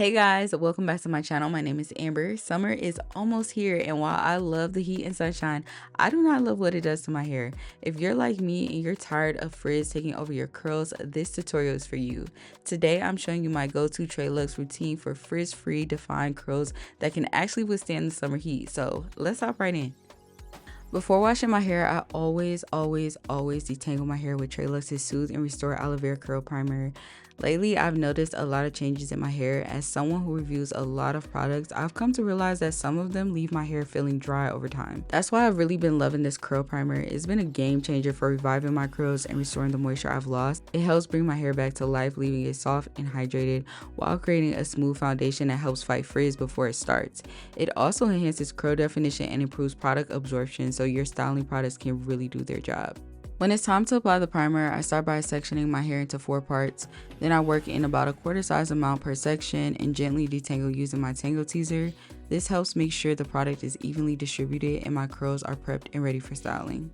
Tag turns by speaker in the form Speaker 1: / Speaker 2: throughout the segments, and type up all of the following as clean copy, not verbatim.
Speaker 1: Hey guys, welcome back to my channel. My name is Amber. Summer is almost here, and while I love the heat and sunshine, I do not love what it does to my hair. If you're like me and you're tired of frizz taking over your curls, this tutorial is for you. Today I'm showing you my go-to TreLuxe routine for frizz-free defined curls that can actually withstand the summer heat. So let's hop right in. Before washing my hair, I always detangle my hair with TreLuxe's Soothe and Restore Aloe Vera Curl Primer. Lately, I've noticed a lot of changes in my hair. As someone who reviews a lot of products, I've come to realize that some of them leave my hair feeling dry over time. That's why I've really been loving this curl primer. It's been a game changer for reviving my curls and restoring the moisture I've lost. It helps bring my hair back to life, leaving it soft and hydrated while creating a smooth foundation that helps fight frizz before it starts. It also enhances curl definition and improves product absorption so your styling products can really do their job. When it's time to apply the primer, I start by sectioning my hair into 4 parts. Then I work in about a quarter size amount per section and gently detangle using my tangle teaser. This helps make sure the product is evenly distributed and my curls are prepped and ready for styling.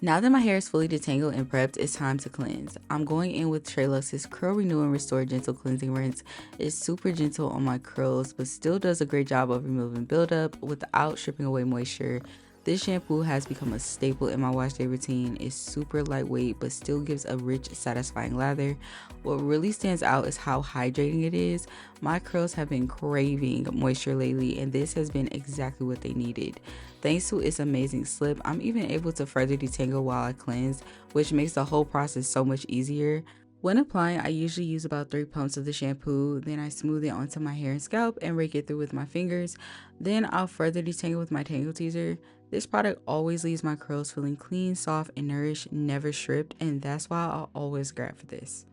Speaker 1: Now that my hair is fully detangled and prepped, it's time to cleanse. I'm going in with TreLuxe's Curl Renew and Restore Gentle Cleansing Rinse. It's super gentle on my curls, but still does a great job of removing buildup without stripping away moisture. This shampoo has become a staple in my wash day routine. It's super lightweight, but still gives a rich, satisfying lather. What really stands out is how hydrating it is. My curls have been craving moisture lately, and this has been exactly what they needed. Thanks to its amazing slip, I'm even able to further detangle while I cleanse, which makes the whole process so much easier. When applying, I usually use about 3 pumps of the shampoo, then I smooth it onto my hair and scalp and rake it through with my fingers. Then I'll further detangle with my tangle teaser. This product always leaves my curls feeling clean, soft, and nourished, never stripped, and that's why I'll always grab for this.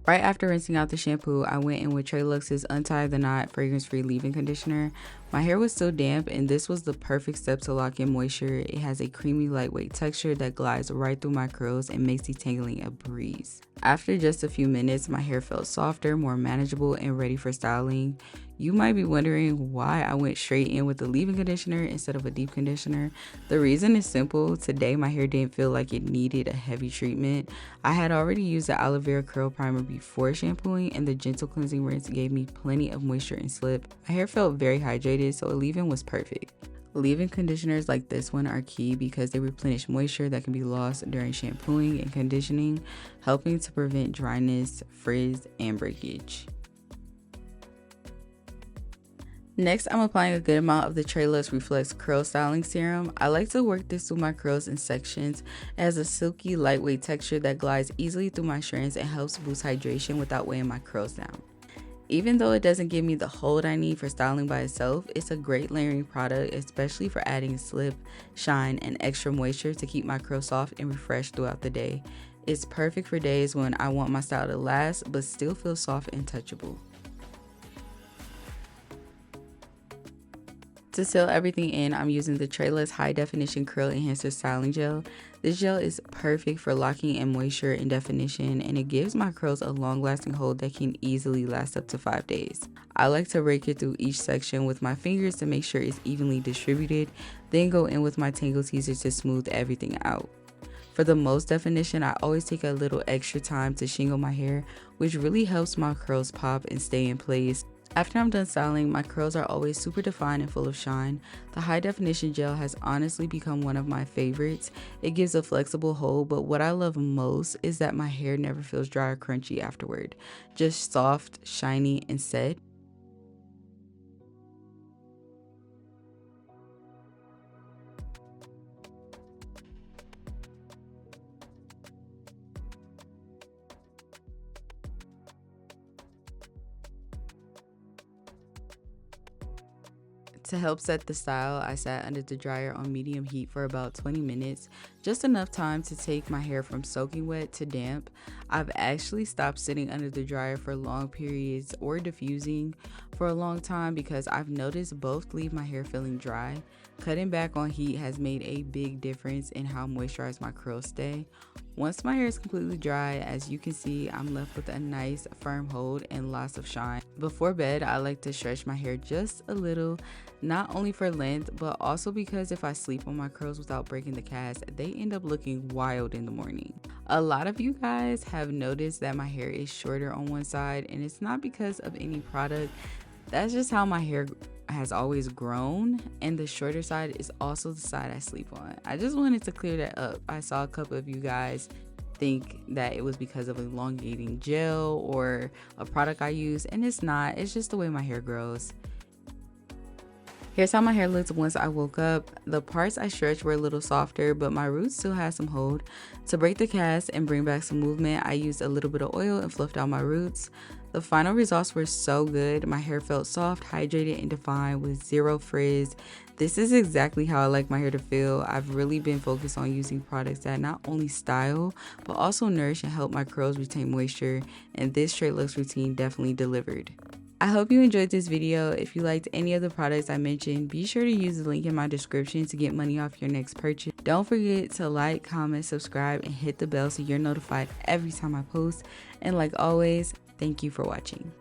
Speaker 1: Right after rinsing out the shampoo, I went in with TreLuxe's Untie the Knot fragrance-free leave-in conditioner. My hair was still damp, and this was the perfect step to lock in moisture. It has a creamy, lightweight texture that glides right through my curls and makes detangling a breeze. After just a few minutes, my hair felt softer, more manageable, and ready for styling. You might be wondering why I went straight in with the leave-in conditioner instead of a deep conditioner. The reason is simple. Today, my hair didn't feel like it needed a heavy treatment. I had already used the aloe vera curl primer before shampooing, and the gentle cleansing rinse gave me plenty of moisture and slip. My hair felt very hydrated, so a leave-in was perfect. Leave-in conditioners like this one are key because they replenish moisture that can be lost during shampooing and conditioning, helping to prevent dryness, frizz, and breakage. Next, I'm applying a good amount of the TreLuxe Reflex Curl Styling Serum. I like to work this through my curls in sections. It has a silky, lightweight texture that glides easily through my strands and helps boost hydration without weighing my curls down. Even though it doesn't give me the hold I need for styling by itself, it's a great layering product, especially for adding slip, shine, and extra moisture to keep my curls soft and refreshed throughout the day. It's perfect for days when I want my style to last but still feel soft and touchable. To seal everything in, I'm using the TreLuxe High Definition Curl Enhancer Styling Gel. This gel is perfect for locking in moisture and definition, and it gives my curls a long-lasting hold that can easily last up to 5 days. I like to rake it through each section with my fingers to make sure it's evenly distributed, then go in with my tangle teaser to smooth everything out. For the most definition, I always take a little extra time to shingle my hair, which really helps my curls pop and stay in place. After I'm done styling, my curls are always super defined and full of shine. The high definition gel has honestly become one of my favorites. It gives a flexible hold, but what I love most is that my hair never feels dry or crunchy afterward. Just soft, shiny, and set. To help set the style, I sat under the dryer on medium heat for about 20 minutes, just enough time to take my hair from soaking wet to damp. I've actually stopped sitting under the dryer for long periods or diffusing for a long time because I've noticed both leave my hair feeling dry. Cutting back on heat has made a big difference in how moisturized my curls stay. Once my hair is completely dry, as you can see, I'm left with a nice firm hold and lots of shine. Before bed, I like to stretch my hair just a little, not only for length, but also because if I sleep on my curls without breaking the cast, they end up looking wild in the morning. A lot of you guys have noticed that my hair is shorter on one side, and it's not because of any product. That's just how my hair has always grown, and the shorter side is also the side I sleep on. I just wanted to clear that up. I saw a couple of you guys think that it was because of elongating gel or a product I use, and it's not. It's just the way my hair grows. Here's how my hair looked once I woke up. The parts I stretched were a little softer, but my roots still had some hold. To break the cast and bring back some movement, I used a little bit of oil and fluffed out my roots. The final results were so good. My hair felt soft, hydrated, and defined with zero frizz. This is exactly how I like my hair to feel. I've really been focused on using products that not only style, but also nourish and help my curls retain moisture, and this TreLuxe routine definitely delivered. I hope you enjoyed this video. If you liked any of the products I mentioned, be sure to use the link in my description to get money off your next purchase. Don't forget to like, comment, subscribe, and hit the bell so you're notified every time I post. And like always, thank you for watching.